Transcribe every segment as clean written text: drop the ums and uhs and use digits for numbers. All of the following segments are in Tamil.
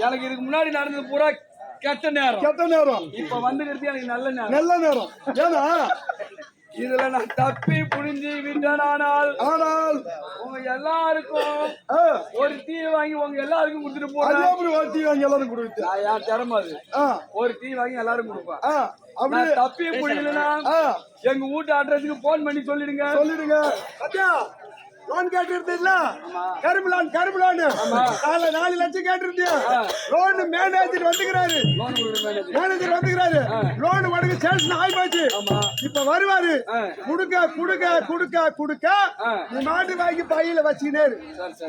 எனக்கு இதுக்கு முன்னாடி நடந்தது பூரா கெட்ட நேரம். இப்ப வந்துக்கிறது எனக்கு நல்ல நேரம். ஏன்னா இதுல நான் தப்பி புரிஞ்சு விட்டனால் உங்க எல்லாருக்கும் ஒரு டீ வாங்கி உங்க எல்லாருக்கும் கொடுத்துட்டு போறேன். ஒரு டீ வாங்கி எல்லாரும் கொடுத்து யார் திறமை அது. ஒரு டீ வாங்கி எல்லாரும் கொடுப்பேன். தப்பி புரியலன்னா எங்க வீட்டு அட்ரஸுக்கு போன் பண்ணி சொல்லிடுங்க. லோன் கேட்டிருந்தீங்கள கரும்புலான் 4 லட்சம் கேட்டிருந்தியா? லோன் மேனேஜர் வந்துக்கிறாரு. லோன் உனக்கு சேல்ஸ் ஆயிப்போச்சு. இப்ப வருவாரு. குடுக்க நீ மாட்டு வாங்கி பையில வச்சுக்கினேரு.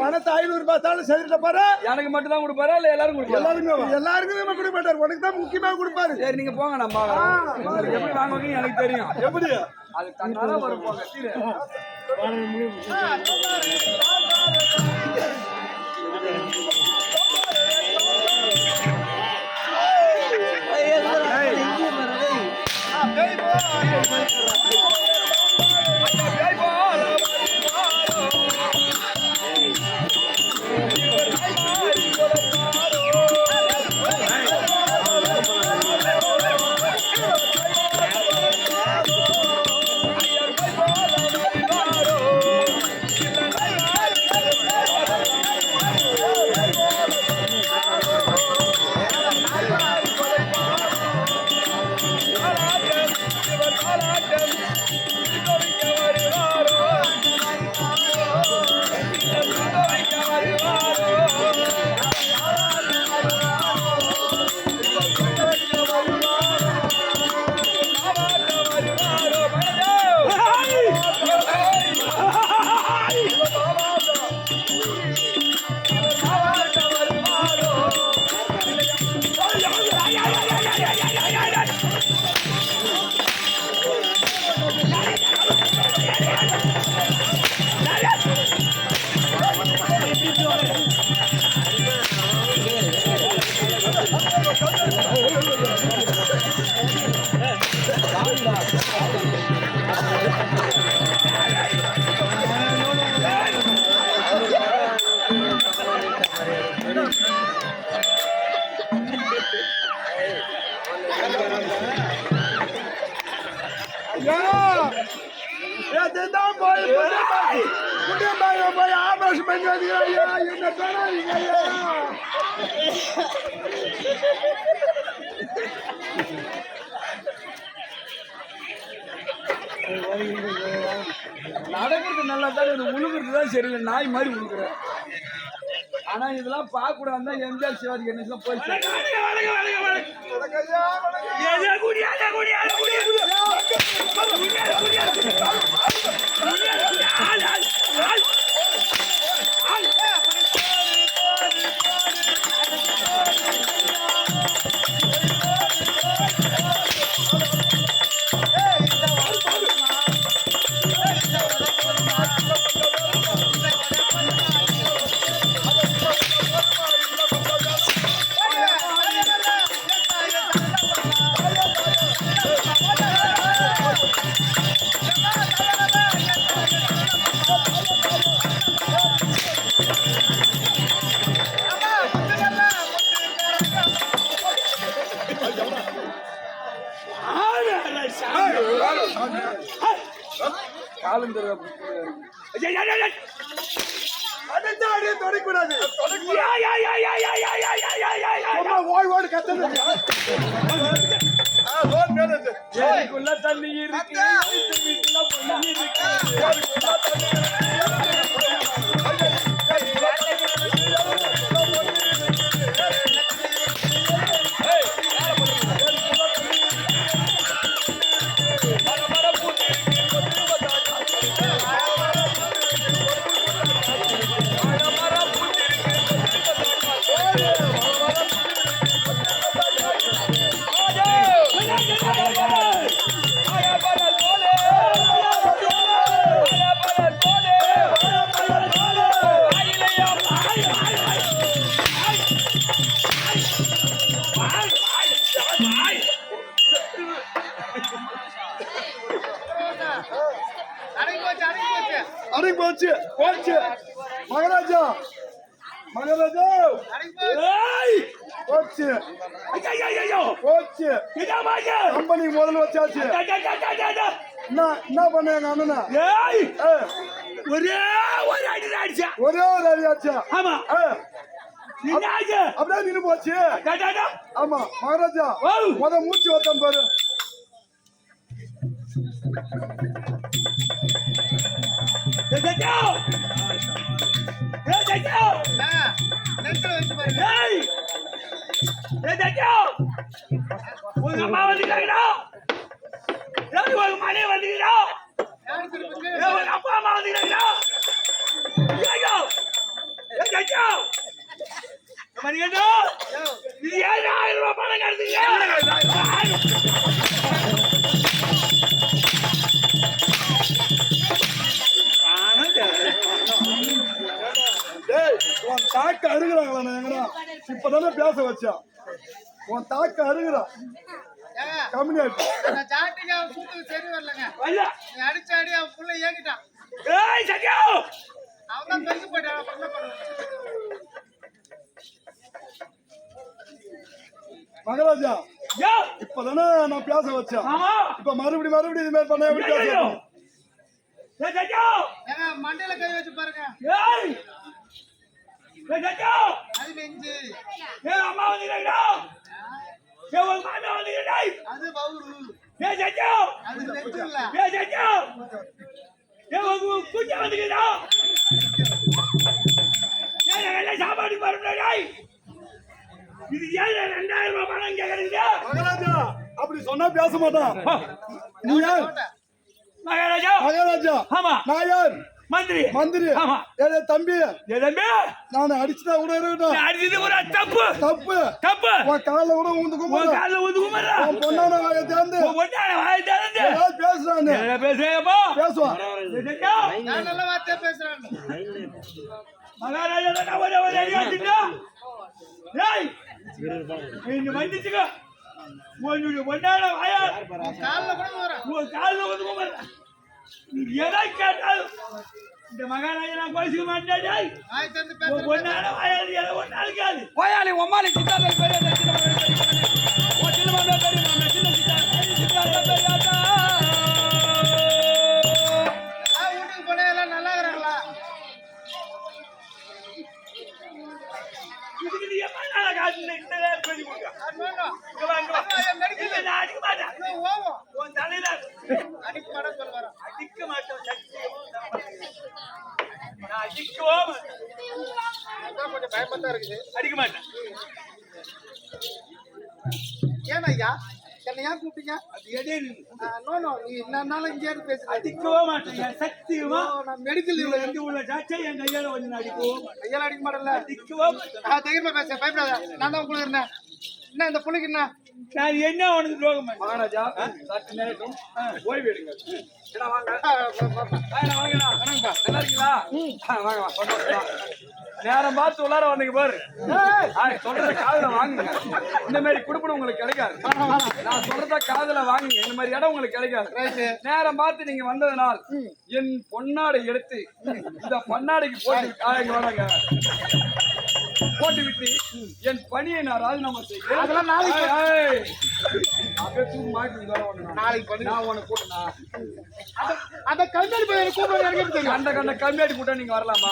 பணத்தை 500 ரூபாய் தாலும் சரிட்ட பாரு. எனக்கு மட்டும் தான் கொடுப்பாரு இல்ல எல்லாரும் கொடுப்பாரு? எல்லாருக்கும் கொடுக்க மாட்டாரு. உனக்கு தான் முக்கியமா கொடுப்பாரு. சரி நீங்க போங்க. நம்ம எப்படி வாங்குவீங்க எனக்கு தெரியும். எப்படி அது தன்னால வரும். போங்க தான் போய் போய் ஆபரேஷன் பண்ணி வந்தீங்க என்ன சொன்னாங்க நடக்கிறது நல்லா தான் இது உழுகுறது தான் சரியில்லை நாய் மாதிரி உழுகுறேன் ஆனா இதெல்லாம் பார்க்க கூடாது தான் எம்ஜிஆர் சிவாஜி கணேசன் போயிடுச்சு காலம் தொடக்கூடாது ஓய்வோடு கத்தது தண்ணி இருக்கு அடங்கி போச்சு போச்சு மகாராஜா மகாராஜா போச்சு போச்சு கம்பெனி முதல்ல வச்சாச்சு என்ன பண்ண எங்க அண்ணனா ஒரே ஒரு அடி அடிச்சா ஒரே ஒரு அடி ஆச்சா ஆமா அப்படியே நின்று போச்சு ஆமா மகாராஜா முத மூச்சு வத்தான் பாரு உங்க அம்மா வந்துக்கிறாங்களா உங்க மனைவி வந்துக்கிறா உங்க அப்பா அம்மா வந்துக்கிறாங்களா இது 7,000 ரூபாய் பணம் கிடைச்சீங்க உன் தாக்க அருகிறாங்களா இப்பதானே பேச வச்சா உன் தாக்க அருகிறான் கம்மியா சரி வரலங்க அடிச்சு அடி அவன் புள்ள ஏங்கிட்டான் அவன் தான் பெருசு போயிட்டான் மகாராஜா இப்பதானே நான் பேச வச்சேன் இப்ப மறுபடியும் இது மாதிரி பண்ண எப்படி பேச மண்டையில கை வச்சு பாருங்க அது நெஞ்சு அம்மா வந்துக்கிறா அது பவுரு அது நெஞ்சு இல்ல சாப்பாடு பாருங்க இது 2,000 ரூபாய் பணம் கேக்குறீங்க மகாராஜா அப்படி சொன்னா பேச மாட்டான் நீ யார் மகாராஜா மகாராஜா ஆமா நான் யார் மந்திரி மந்திரி ஆமா ஏ தம்பி நான் அடிச்சுட்டா கூட இருக்கட்டும் அடிச்சது ஒரு தப்பு தப்பு தப்பு உன் கால்ல கூட ஊந்து கும்பிடு கால்ல ஊந்து கும்பிடு உன் பொண்ணான வாயை திறந்து பேசுறானே பேசுறேப்பா பேசுவான் நான் நல்ல வார்த்தை பேசுறேன் மகாராஜா நான் ஒரு அடி அடிச்சா ஏய் இந்த வந்துச்சுங்க உன்னுடைய பொண்ணான வாயா கால்ல கூட வரேன் உன் கால்ல ஊந்து கும்பிடு எதை கேட்டாலும் இந்த மகாராஜா நான் பேசிக்க மாட்டேன் பொண்ணான வாயாளி எதை ஒன்னாலும் கேளு வாயாளி ஒம்மாளி சித்தாந்த பெரிய சின்ன கொஞ்சம் பயமா இருக்குது. அடிக்க மாட்டேன். ஏன் ஐயா என்ன ஏன் கூப்பிட்டீங்க? நோ நீ என்னன்னாலும் இங்கே இருந்து பேசுறேன். அடிக்கவே மாட்டேன். சத்தியமா நான் மெடிக்கல் லீவ்ல எங்க உள்ள சாச்சா என் கையால வந்து அடிக்குவோம். கையால அடிக்க மாட்டேன்ல. அடிக்கவே தைரியமா பேச பயப்படாத. நான் தான் உங்களுக்கு இருந்தேன். என்ன இந்த புள்ளைக்கு என்ன நான் என்ன உனக்கு துரோகம் பண்ணேன்? மகாராஜா சற்று நேரம் ஓய்வு எடுங்க. வாங்க வாங்கண்ணா. நல்லா இருக்கீங்களா? வாங்க வா. நேரம் பார்த்து உள்ளார வந்தீங்க பாரு. சொல்றத காதுல வாங்குங்க. இந்த மாதிரி குடுப்பம் உங்களுக்கு கிடைக்காது. நான் சொல்றத காதுல வாங்குங்க. இந்த மாதிரி இடம் உங்களுக்கு கிடைக்காது. நேரம் பார்த்து நீங்க வந்ததுனால் என் பொன்னாடை எடுத்து இந்த பொன்னாடைக்கு போட்டு விட்டு என் பணியை நான் ராஜினாமா செய்கிறேன். அதெல்லாம் நாளைக்கு நான் உனக்கு கூட்டணா அந்த கல்யாணி பையனை கூப்பிடுறது அந்த கண்ட கம்மியாடி கூட்ட நீங்க வரலாமா?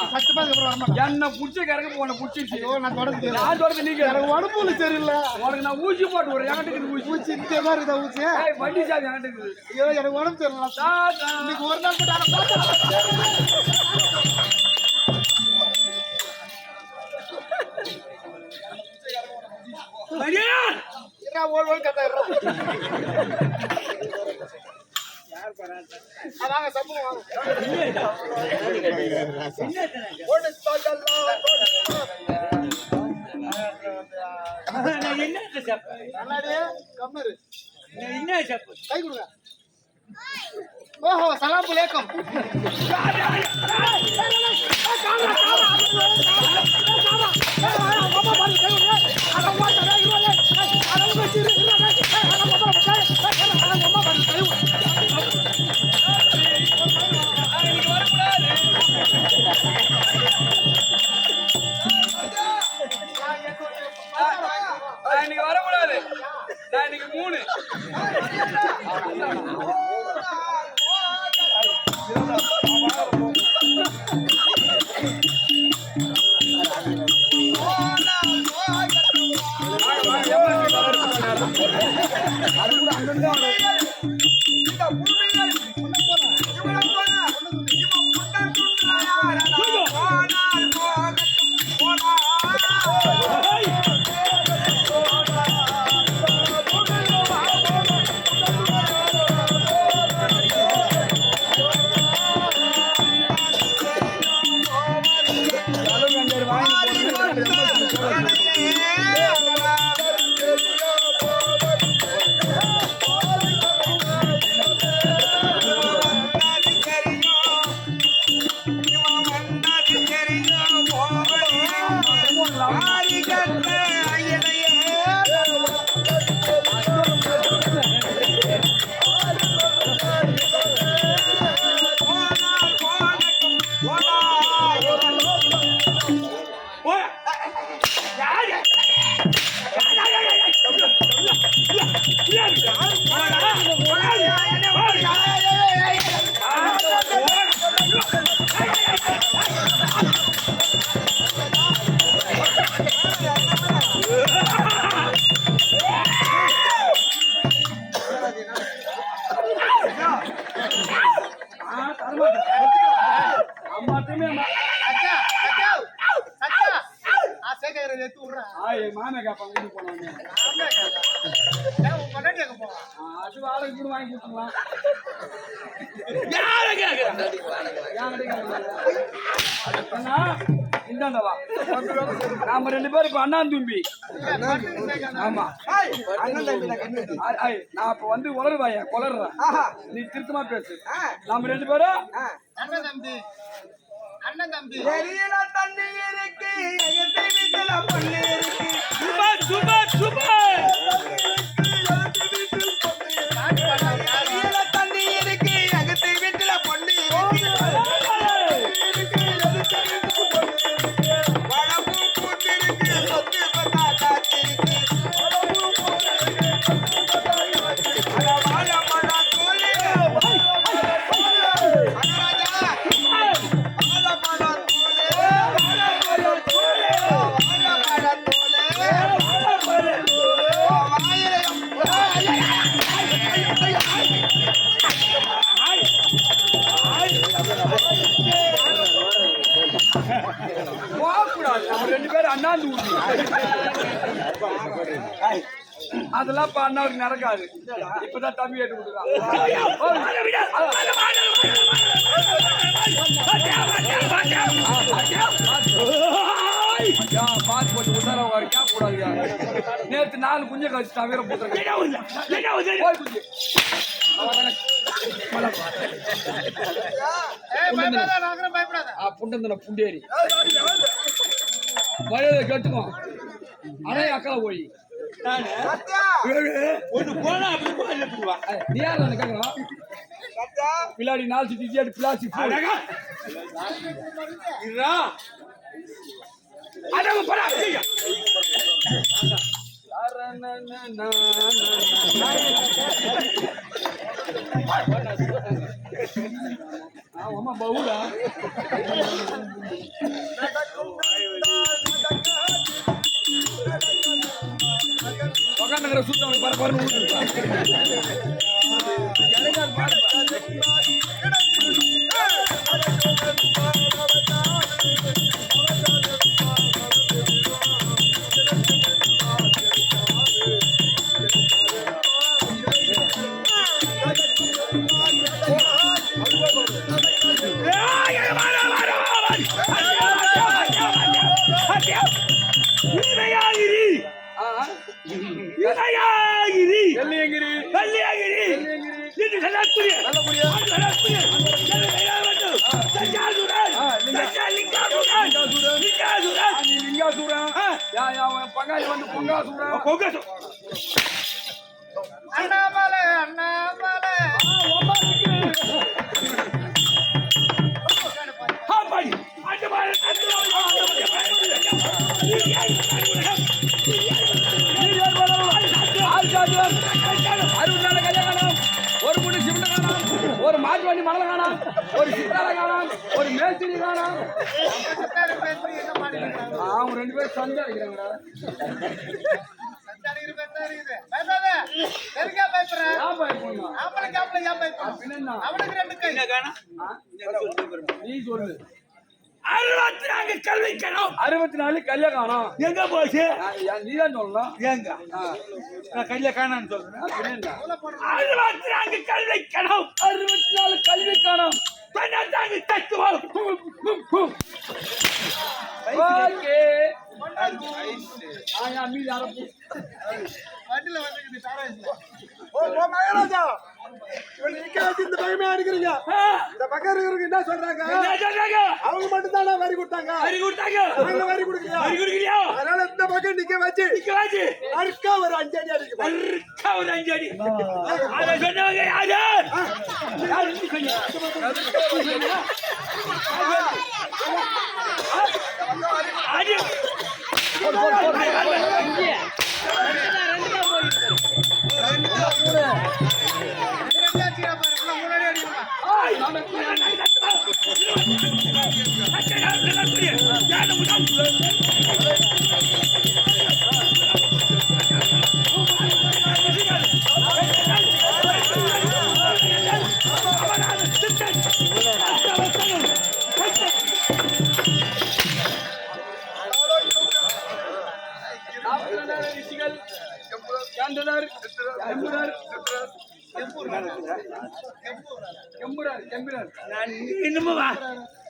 என்ன புடிச்ச கறங்க போன புடிச்சிச்சு. நான் தொடர்ந்து நீங்க உடம்புல சரியில்லை. உனக்கு நான் ஊசி போட்டு ஒரு என்கிட்ட ஊசி இந்த மாதிரி இதை ஊசி வண்டி சாமி என்கிட்ட ஐயோ எனக்கு உடம்பு சரியில்லை. இன்னைக்கு ஒரு நாள் வாங்க சம்பளம் என்ன கை கொடுங்க. ஓஹோ சலாம் அலைக்கும். இன்னைக்கு வரக்கூடாது. நான் இன்னைக்கு 3 மாமே கேப்பாங்க வீட்டுக்கு போனோன்னு. அது வாடகை கூட வாங்கி கொடுத்துக்கலாம். இந்தாண்டவா நாம 2 பேரும் இப்ப அண்ணா தம்பி. ஆமா நான் இப்ப வந்து உளறுவாயா கொளறுறேன். நீ திருத்தமா பேசு. நாம 2 பேரும் அண்ணன் தம்பி அண்ணன் தம்பி தண்ணி இருக்கு பொண்ணு இருக்கு. Super super super. தண்ணி இருக்கு அகத்து வீட்டுல பொண்ணு இருக்கு. வளமும் கூட்டு இருக்கு சொத்து பத்தா காத்து இருக்கு. அண்ணாந்து ஊட்டி அதெல்லாம் இப்ப அண்ணாவுக்கு நடக்காது. இப்பதான் தம்பி ஏட்டு விட்டுருக்கான். பாத்து போட்டு உசார கேட்க கூடாதுயா. நேற்று 4 குஞ்சை கழிச்சு தவிர போட்டுருக்கேன். புண்டந்தன புண்டேரி மரியாதை கேட்டுக்கோ. ஆனா அக்கா போய் பிள்ளாடி 4 சுத்தி பிளாஸ்டிக் ஆமா பவுடா உக்காந்துக்கிற சுத்தம் பரபரன்னு பங்காளி வந்து பொங்கா அண்ணாமலை அண்ணாமலை ஒரு குண்டு சிமெண்ட் காணாம், ஒரு மாட்டு வண்டி மணல காணாம், ஒரு சித்தால காணாம், ஒரு மேஸ்திரி காணாம். அவங்க 2 பேரும் சண்டை அடிக்கிறாங்கடா. நீ சொல்லு. 64 கல்வி கணம் 64 கல்யா காணோம். எங்க போச்சு? நீதான் சொல்லணும். ஏங்க நான் கல்யா காணான்னு சொல்றேன். 64 கல்வி கணம் 64 கல்வி காணோம். பண்ணாங்க தத்துவம். ஓகே ஆயா மீதி அரப்பு வண்டில வந்துக்கிட்டு சாராயிச்சு. ஓ மகாராஜா இவன் நிக்க வச்சு இந்த பக்கமே அடிக்கிறீங்க. இந்த பக்கம் இருக்கிறவங்க என்ன சொல்றாங்க? அவங்க மட்டும் தானே வரி கொடுத்தாங்க. நாங்க வரி கொடுக்கலையா? அதனால இந்த பக்கம் நிக்க வச்சு அறுக்கா ஒரு 5 அடி அடிக்கும். அதை சொன்னவங்க யாரு?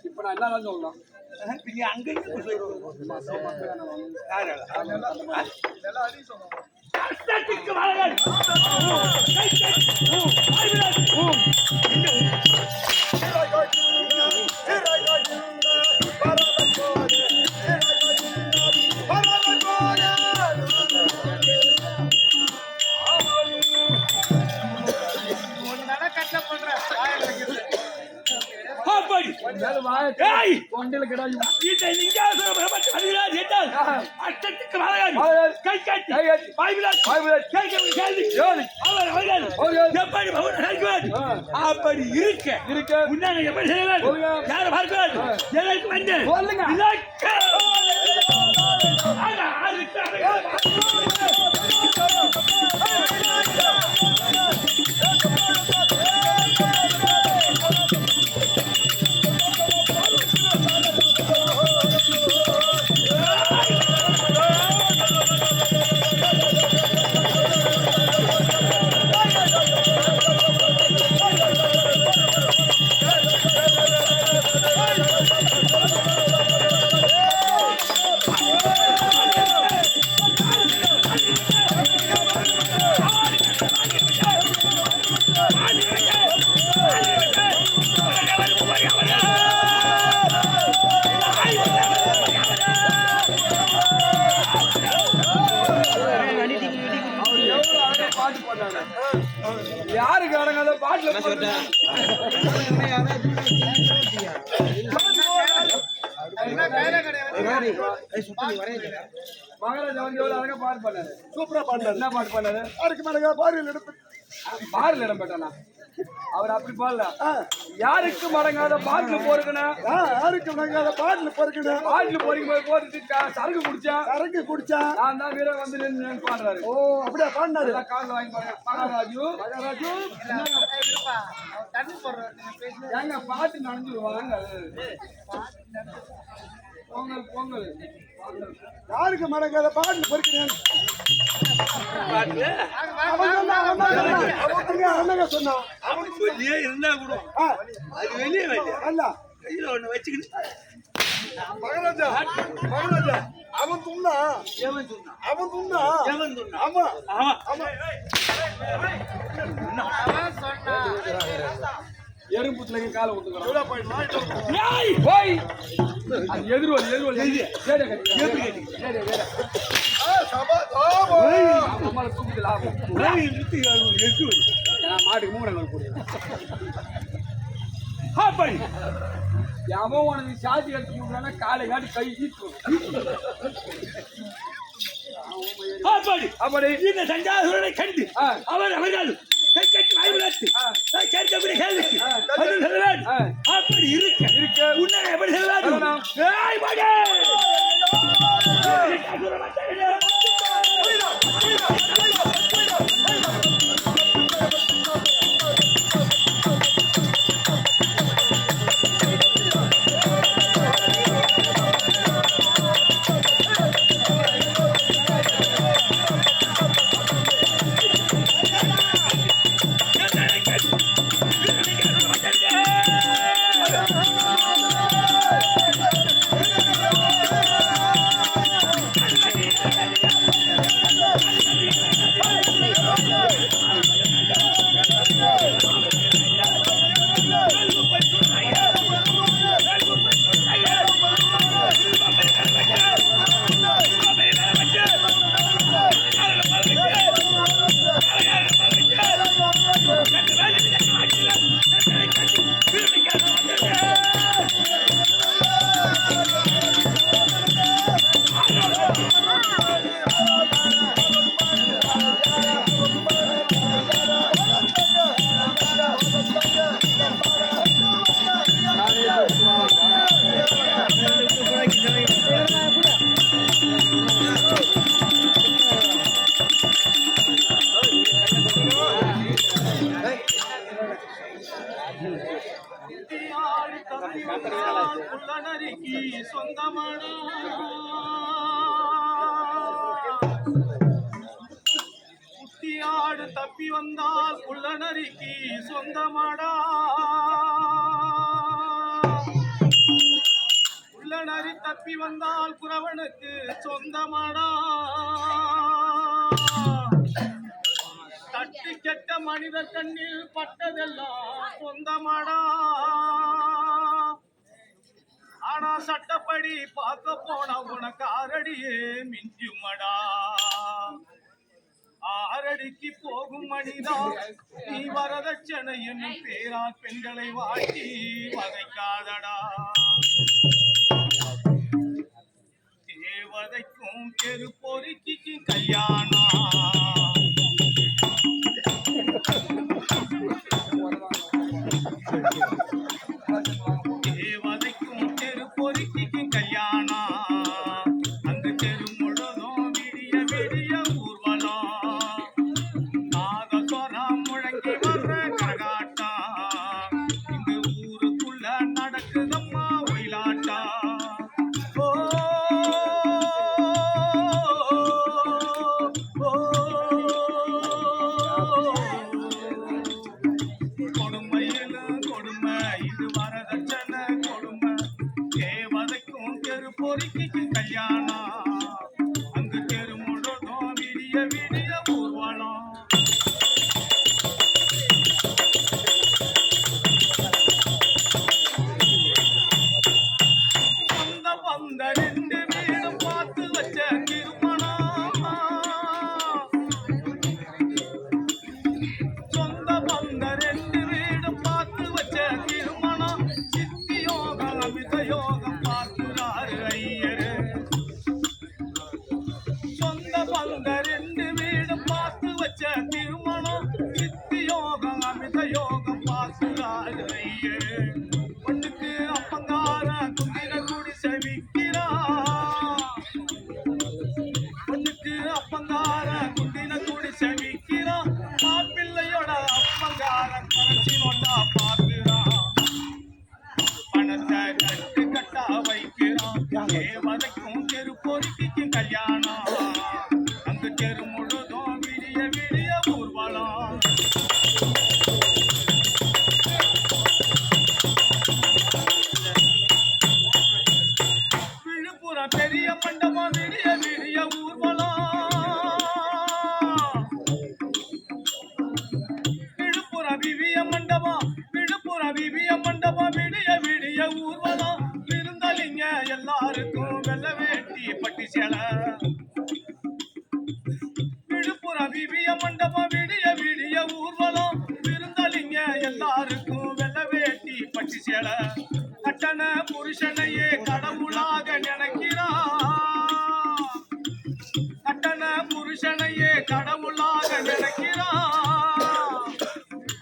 இப்ப நான் என்ன சொல்லலாம்? கொண்டில கிடாய் அஷ்டத்துக்கு கை காட்டி அப்படி இருக்க முன்னாடி எப்படி செய்வேன்? யாரை பார்க்குவேன்? எனக்கு வந்து பாட்டுல மகாராஜா வந்து எவ்வளவு அழகா பாட்டு பண்ணாரு. சூப்பரா பாடினாரு. என்ன பாட்டு பண்ணாரு? அதுக்கு மேல பாரியில் எடுத்து பாடல இடம் பெற்றானா? அவர் அப்படி பாடல. யாருக்கு மடங்காத பாட்டுல போறதுன்னா யாருக்கு மடங்காத பாட்டுல பொறுக்கணும். பாட்டுல போறீங்க சரக்கு குடிச்சா சரக்கு குடிச்சா நான் தான் வீர வந்து நின்னு பாடுறாரு. ஓ அப்படியே பாடினாரு. காலில் வாங்கி பாருங்க. மகாராஜு தண்ணி போடுறேன் ஏங்க பாட்டு நடந்துருவாங்க. பொங்கல் பொங்கல் யாருக்கு மடங்காத பாட்டுல பொறுக்கணும். அவன் சொன்னான். வெளியே இருந்தா கூட அது வெளியே அல்ல கையில ஒண்ணு வச்சுக்கிட்டு மகாராஜா மகாராஜா அவன் துண்ணா அவன் துண்ணா ஆமா ஆமா ஆமா எறும்புத்துல காலை ஊத்துக்கிறான். எவ்வளவு பாயிண்ட் போய் அது எதிர்வல் எதிர்வல் அம்மால தூக்குது லாபம். மாட்டுக்கு மூணு போடுறேன். எவன் உனக்கு சாதி எடுத்து கொடுக்குறான்னா காலை காட்டி கை ஈட்டும். அப்படி இந்த சஞ்சாசுரனை கண்டு அவர்கள் கை கட்டி வாய்விடாத்து கேட்கக்கூடிய கேள்விக்கு பதில் சொல்லுவேன். அப்படி இருக்க உன்னை எப்படி சொல்லுவேன்? குட்டியாடு தப்பி வந்தால் குள்ளநரிக்கு சொந்தமாடா. குள்ளநரி தப்பி வந்தால் குறவனுக்கு சொந்தமாடா. தட்டு கெட்ட மனிதர் கண்ணில் பட்டதெல்லாம் சொந்தமாடா. ஆனா சட்டப்படி பார்க்க போன உனக்கு ஆறடியே மிஞ்சுமடா. ஆறடிக்கு போகும் மனிதா நீ வரதட்சணை என்னும் பேரால் பெண்களை வாட்டி வதைக்காதடா. தேவதைக்கும் தெரு பொறுக்கிக்கு கல்யாணம். தேவதைக்கும் தெரு பொறுக்கிக்கு கல்யாணம். அந்த தெரு முழுதும் விடிய விடிய ஊர்வலம். நாதஸ்வரம் முழங்கி வர்ற கரகாட்டம். இங்கு ஊருக்குள்ள நடக்குதம்மா ஒயிலாட்டம். கொடுமையில கொடுமை இது வரதட்சணை கொடுமை. தேவதைக்கும் தெரு பொறுக்கிக்கு கல்யாணம். அங்கு தெரு முழுதும் விடிய விடிய ஊர்வலம். சொந்த பந்த ரெண்டு வீடும் பார்த்து வச்ச திருமணம். சொந்த பந்த ரெண்டு பச்சை கட்டு கட்டா வைக்கிறான் தேவதைக்கும் தெரு பொறுக்கிக்கும் கல்யாணம் அங்கு தெரு முழுதும் விடிய விடிய ஊர்வலம் விழுப்புரம் பெரிய மண்டபம் விடிய விடிய ஊர்வலம் விழுப்புரம் விவிய மண்டபம் விடிய விடிய ஊர்வலம் விருந்தலிங்க எல்லாருக்கும் வெள்ள வேட்டி பட்டி சேலை விழுப்புரம் விவிய மண்டபம் விடிய விடிய ஊர்வலம் விருந்தலிங்க எல்லாருக்கும் வெள்ள வேட்டி பட்டி சேலை கட்டண புருஷனையே கடவுளாக நினைக்கிறான் கட்டண புருஷனையே கடவுளாக நினைக்கிறான்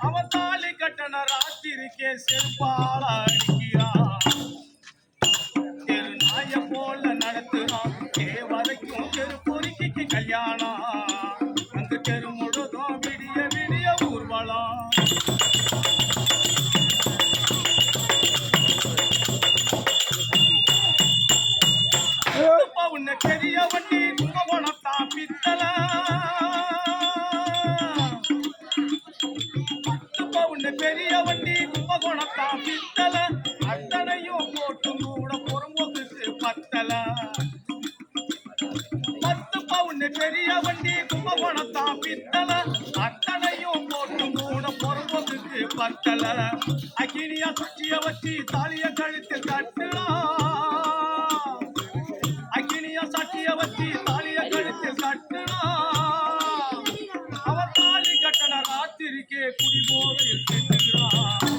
அவன் தாலி கட்டண ராத்திரிக்கே செருப்பால அடிக்கிறான் தெரு நாய போல நடத்துறான் தேவதைக்கும் தெரு பொறுக்கிக்கு கல்யாணம் அங்கு தெரு முழுதும் விடிய விடிய ஊர்வலம் உன்னை பெரிய வண்டி கும்பகோணத்தா பித்தல உன்னை பெரிய வண்டி கும்பகோணத்தா பித்தல அத்தனையும் போட்டும் கூட பொறும்போக்கு பத்தல உன்னை பெரிய வண்டி கும்பகோணத்தா பித்தல அத்தனையும் போட்டும் கூட பொறும்போக்கு பத்தல அக்கினியா சுற்றிய வச்சு தாலிய கழுத்தில் கட்டுறான் சாட்சிய வச்சு தாலிய கழுத்தில் கட்டுறான் அவன் தாலி கட்டண ராத்திரிக்கே குடிபோதையில் சென்றுகிறான்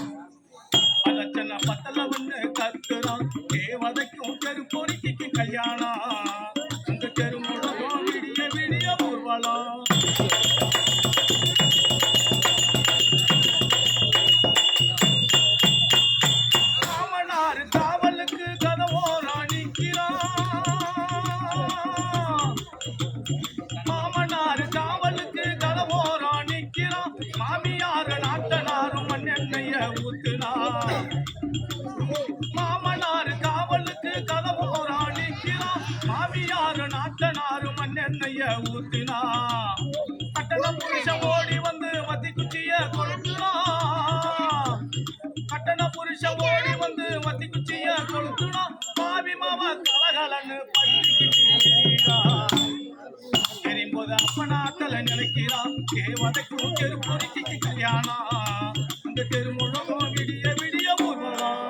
பலச்சன பத்தல ஒண்ணு கத்துறான் தேவதைக்கும் தெரு பொறுக்கிக்கு கல்யாணம் அந்த தெரு முழுதும் விடிய விடிய ஊர்வலம் மாமனார் காவலுக்கு கதவோரா நிற்கிறான் மாமனார் காவலுக்கு கதவோரா நிற்கிறான் மாமியார் நாட்டனாரும் மண்ணெண்ணைய ஊத்துனான் மாமனார் காவலுக்கு கதவோரா நிற்கிறான் மாமியார் நாட்டனாரும் மண்ணெண்ணைய ஊத்தினான் கட்டண புருஷன் ஓடி வந்து மத்தி குச்சிய கொளுத்துனான் கட்டண புருஷன் ஓடி வந்து மத்தி குச்சிய கொளுத்துனான் பாவி மாமா கலகலன்னு எரியும்போது அப்பனாத்தல நினைக்கிறான் தேவதைக்கும் தெரு பொறுக்கிக்கு கல்யாணம் அந்த தெரு முழுதும் விடிய விடிய ஊர்வலம்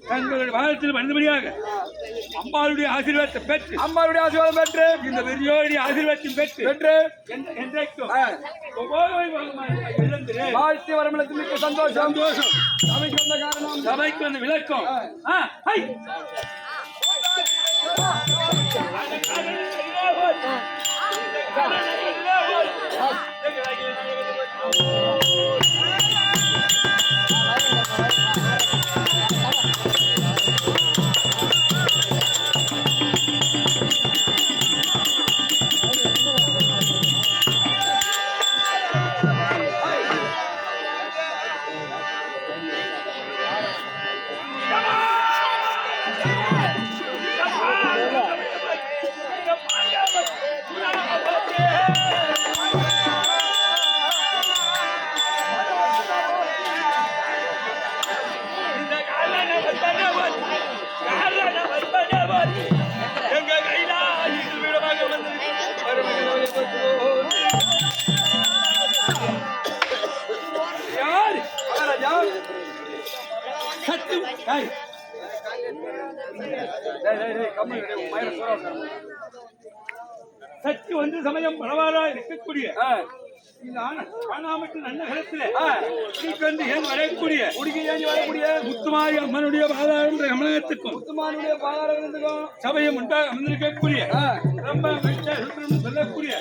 தங்களுடைய வாதத்தில் மனிதபடியாக அம்பாளுடைய ஆசீர்வாதத்தை பெற்று இந்த வெறியோடைய ஆசீர்வாதத்தையும் பெற்று என்றைக்கும் வாழ்த்தி வரமிடத்தில் மிக்க சந்தோஷம் சபைக்கு வந்த காரணம் சபைக்கு வந்த விளக்கம் சக்தி ஒன்று சமயம் பரவாயில்ல இருக்கக்கூடிய நன்னகரத்தில் வரக்கூடிய முத்துமாரி அம்மனுடைய பாதாரம் கமலத்துக்கும் சபையும் உண்டாக அமர்ந்திருக்கக்கூடிய சொல்லக்கூடிய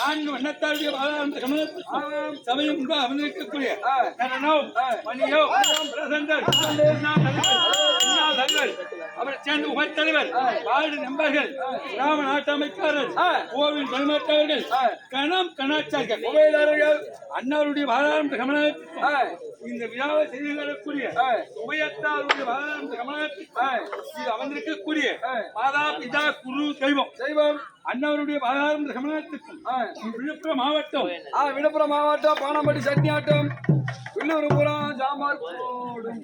4 வண்ணத்தாருடைய பாதாரம் கமலத்துக்கும் சபையும் உண்டாக அமர்ந்திருக்கக்கூடிய மணியோ அவரை சேர்ந்த உபத்தலைவர் வார்டு நம்பர்கள் கிராம நாட்டு அமைப்பாளர் கோவில் பரிமாற்றவர்கள் கணம் கணாச்சார்கள் அண்ணாருடைய பாதாரம் கமலத்துக்கும் இந்த விழாவை செய்து வரக்கூடிய உபயத்தாருடைய பாதாரம் கமலத்துக்கும் இது அமர்ந்திருக்கக்கூடிய மாதா பிதா குரு தெய்வம் அண்ணாருடைய பாதாரம் கமலத்துக்கும் விழுப்புரம் மாவட்டம் பானம்பட்டி சட்னி ஆட்டம் வில்லுபுரம் ஜாமார் போடும்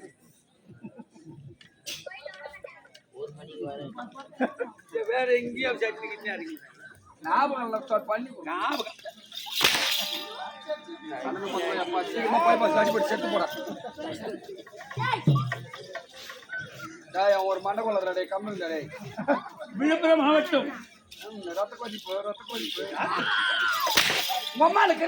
வேற எங்கேயும் சட்னிக்கிட்டே இருக்கு ஞாபகம் பண்ணி ஞாபகம் செத்து போற ஒரு மண்டகுள்ள கம்மி விழுப்புரம் மாவட்டம் ரத்த கொதிப்பு மம்மாளுக்கு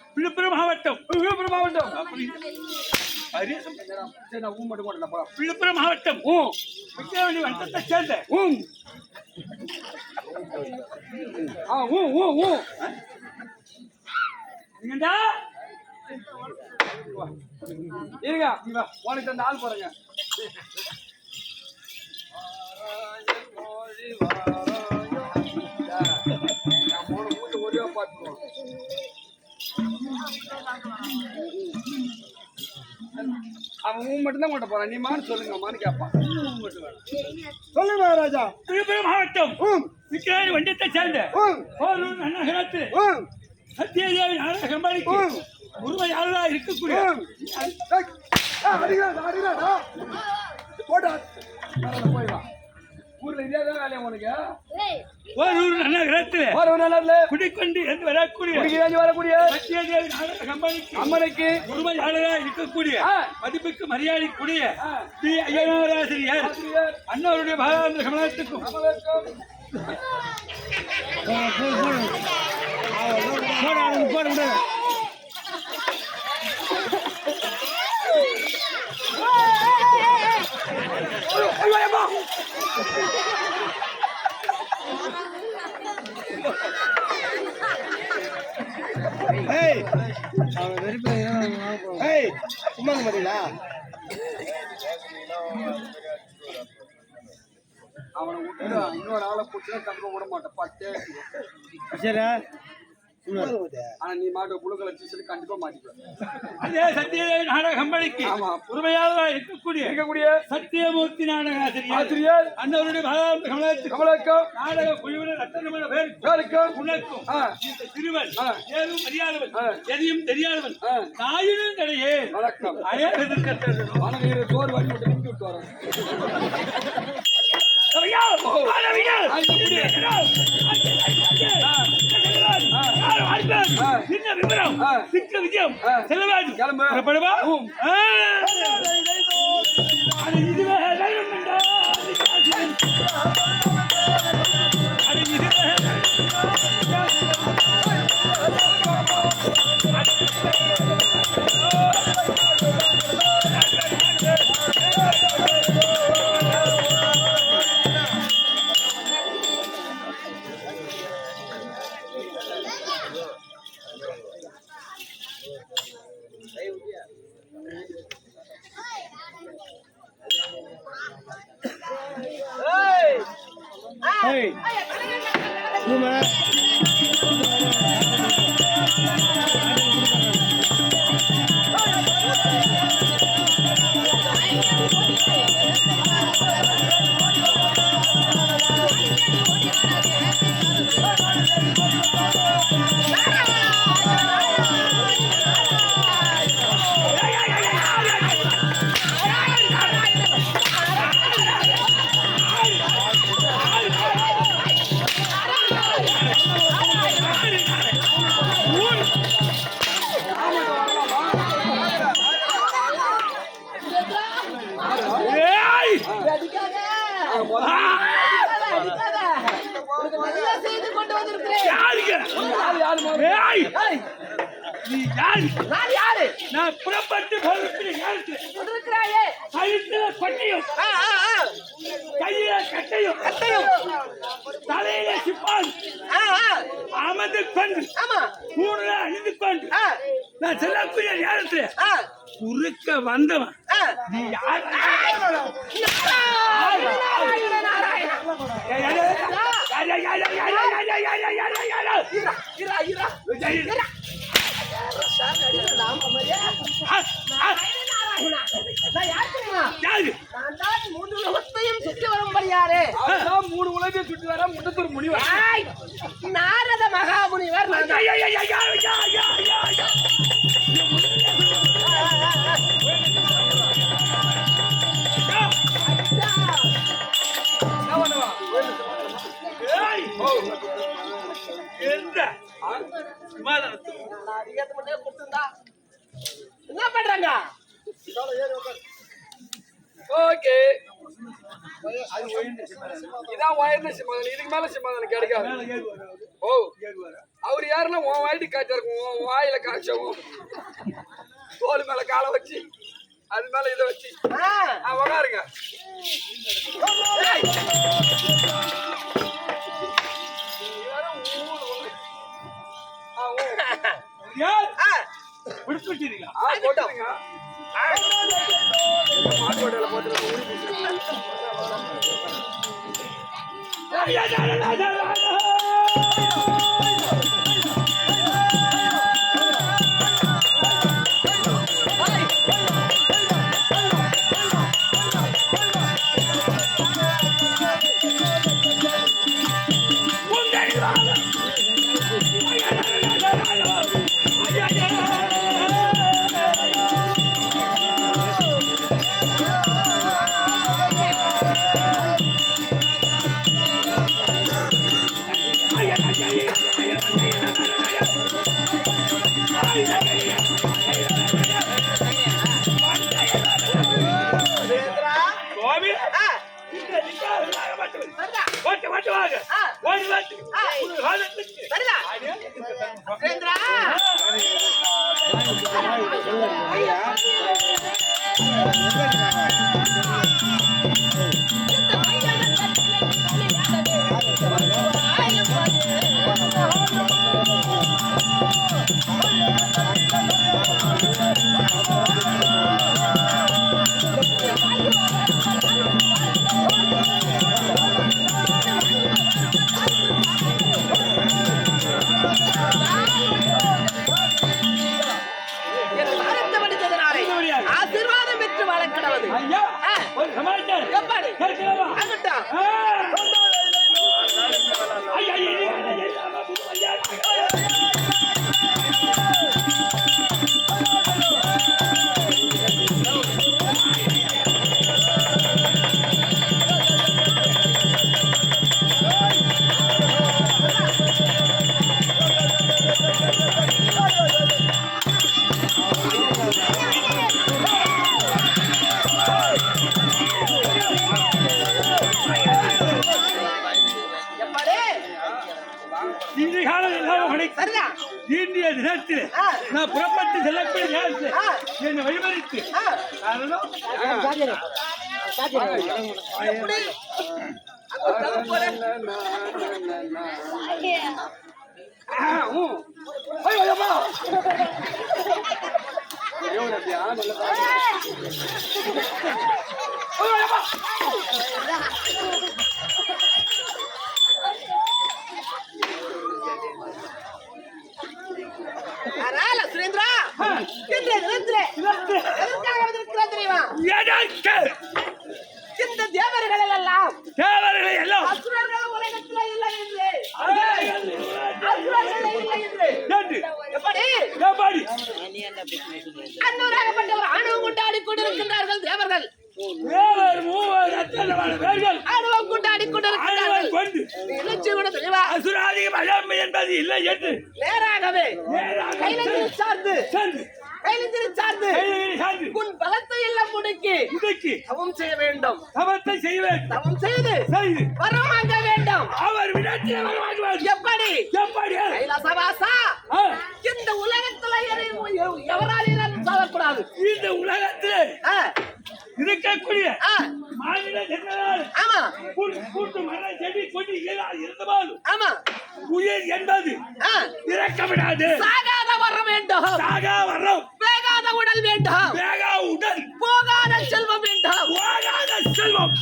விழுப்புரம் மாவட்டம் விழுப்புரம் மாவட்டம் வட்டத்தை சேர்ந்த இருங்க உனக்கு அந்த ஆள் பாருங்க ஒரே பார்த்துக்கோ அவன் மட்டும்தான் கொண்ட போறான் நீ மான்னு சொல்லுங்க மான்னு கேட்பான் சொல்லு மகாராஜா விழுப்புரம் மாவட்டம் விக்கிராணி வண்டத்தை சேர்ந்த நகரத்தில் சத்யதேவி நாடக கம்பெனிக்கு உரிமையாளராக இருக்கக்கூடிய போய்வா ஊர்ல இதேதான் வேலையா உனக்கு குடிக்கொண்டு வரக்கூடிய அம்மனுக்கு உரிமையாளராக இருக்கக்கூடிய மதிப்புக்கு மரியாதைக்குரிய ஸ்ரீ ஐயனாராசிரியர் அண்ணாவுடைய பாராளுமன்ற கமலத்துக்கும் சும்மா பாத்தீங்களா அவனை விட்டு இன்னொரு ஆளை கூட்டு தங்க விட மாட்டேன் பட்டே சரி ஆனா நீ மாட்ட புழுக்களை சொல்லி கண்டிப்பா மாட்டிப்ப. அதே சத்திய நாடக கம்பெனிக்கு ஆமா. உரிமையாக இருக்கக்கூடிய சத்தியமூர்த்தி நாடக ஆசிரியர் அண்ணவருடைய கமலக்கம் நாடக குழுவினர் அத்தனை பேருக்கும் உனக்கும் இந்த சிறுவன் ஏதும் அறியாதவன் எதையும் தெரியாதவன் தாயினும் கிடையே வணக்கம். சோறு வாங்கி விட்டு நிறுத்தி விட்டு வரோம். என்ன விவரம் சிக்க விஜயம் செல்வாடு கிளம்புவா. இதுவே நான் புறப்பட்டு கொட்டையும் கையில கட்டையும் தலையில சிப்பான் அமர்ந்து கொண்டு கூடுதல அணிந்து கொண்டு நான் செல்லக்கூடிய நேரத்தில் குறுக்க வந்தவன் நீ யார்? மூணு உலகத்தை சுற்றி வர முட்டத்தூர் முனிவர் நாரத மகாமுனிவர். என்ன பண்றாங்க? ஓகே, இதான் உயர்ந்த சிம்மாதனம். இதுக்கு மேல சிம்மாதனம் கிடைக்காது. ஓ, அவர் யாருன்னா உன் வாயிட்டு காய்ச்சா இருக்கும். உன் வாயில காய்ச்சவும் தோல் மேல காலை வச்சு அது மேல இதை வச்சு உக்காருங்க. மாட்டுவடையில போட்டு Ah! ஐயா ஒரு சமாளிச்சார் எப்படி கேட்கலாமா ஆகட்டும் ஐயா எப்படி இன்றைய காலம் எல்லாம் சரிதான் இன்றைய தினத்தில் நான் புறப்பட்டு செல்லக்கூடிய நேரத்தில் என்னை வழிமறித்து காரணம் எப்படி அங்க தப்பு போறேன் அதனால சுரேந்திரா எதற்காக வந்திருக்கிறார் தெரியுமா இந்த தேவர்கள் எல்லாம் தேவர்களை எல்லாம் அசுரர்கள் உலகத்தில் இல்லை என்று அசுரர்கள் இல்லை என்று எப்படி எப்படி அன்னூராகப்பட்ட ஒரு ஆணவம் கொண்டாடி கொண்டிருக்கின்றார்கள் தேவர்கள் தேவர் மூவர் அத்தனை பேர்கள் ஆணவம் கொண்டாடி கொண்டிருக்கிறார்கள் கொண்டு இலட்சிய கூட தெளிவா அசுராதிக மலம் என்பது இல்லை என்று நேராகவே கைலத்தில் சார்ந்து சென்று கைலத்தில் சார்ந்து சான்று உன் பலத்தை எல்லாம் முடக்கி இன்றைக்கு தவம் செய்ய வேண்டும் சமத்தை செய்வேன் தவம் செய்து செய்து வரம் வாங்க வேண்டும் அவர் விடத்தில் வருவார்கள் எப்படி எப்படி கைலாசவாசா இந்த உலகத்துல எவராலும் சாதக்கூடாது இந்த உலகத்திலே ஆ, இருக்கக்கூடிய ஆ, மாநில ஜனங்களால் ஆமா கூட்டு மர செடி கொடி இருந்தபோதும் ஆமா உயிர் என்பது ஆ, இறக்கப்படாது சாகாத வரம் வேண்டும் சாகா வரம் வேகாத உடல் வேண்டும் வேகா உடல் போகாத செல்வம் வேண்டும் போகாத செல்வம்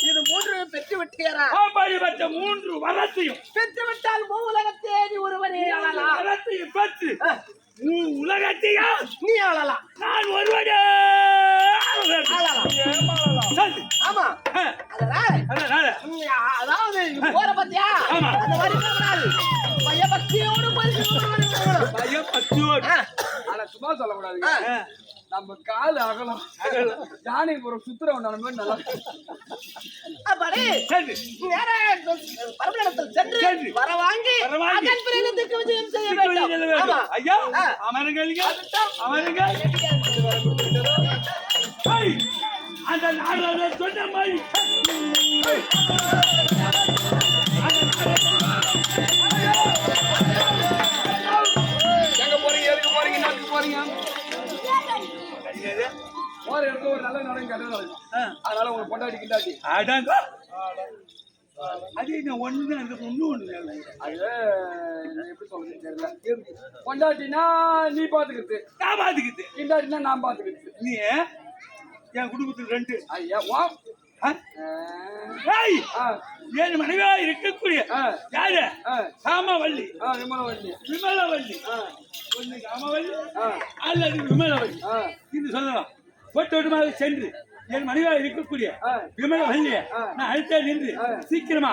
இது மூன்று பெற்று விட்டீரா அப்படிப்பட்ட மூன்று வரத்தையும் பெற்று விட்டால் மூ உலகத்தேடி ஒருவனே ஆளலாம் வரத்தையும் பெற்று உலகத்தையா நீ ஆளலாம் நான் ஒருவனே சரி. ஆமா அதனால அதாவது போற பத்தியா ஆமா. அந்த வரி போகிறாள் பயபக்தியோடு பயபக்தியோடு. ஆனா சும்மா சொல்லக்கூடாது நம்ம கால் அகலம் யானைபுரம் சுத்துறவன் மாதிரி நல்லா அப்படி சரி. பரமனிடத்தில் சென்று சென்று வர வாங்கி வர வாங்கி அதன் பிறகு திக்கு விஜயம் செய்ய திக்கு விஜயம் வேண்டும் செய்ய வேண்டும். ஆமா. ஐயா ஆ. அமருங்க அமருங்க ஏய், அந்த நாடக சொன்ன மாதிரி ஏய். எங்க போறீங்க எதுக்கு போறீங்க நாட்டுக்கு போறீங்க போற இடத்துல ஒரு நல்ல நடக்கும் கெட்ட நடக்கும் அதனால உங்க பொண்டாட்டி கிண்டாட்டி அடங்க அது என்ன ஒண்ணு அந்த ஒண்ணு அது எப்படி சொல்றது தெரியல பொண்டாட்டினா நீ பாத்துக்கிறது நான் பாத்துக்கிட்டு கிண்டாட்டினா நான் பாத்துக்கிறது நீ என் குடும்பத்துக்கு ரெண்டு ஐயா வா ஏய் ஆ ஏழு மனைவியா இருக்கக்கூடிய யாரு சாமவல்லி விமலவல்லி விமலவல்லி ஒண்ணு காமவல்லி அல்லது விமலவல்லி இது சொல்லலாம் போட்டோட்டமாக சென்று என் மனைவியா இருக்கக்கூடிய விமலவல்லிய நான் அழுத்த நின்று சீக்கிரமா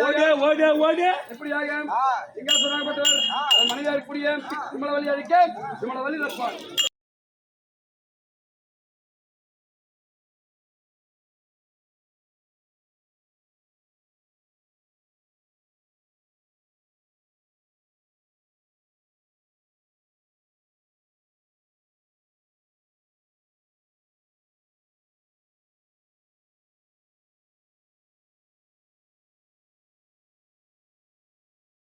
ஓட ஓட ஓட எப்படியாக எங்க சொன்னாங்க மனைவியா இருக்கக்கூடிய விமலவல்லி அடிக்க விமலவல்லி இருப்பான்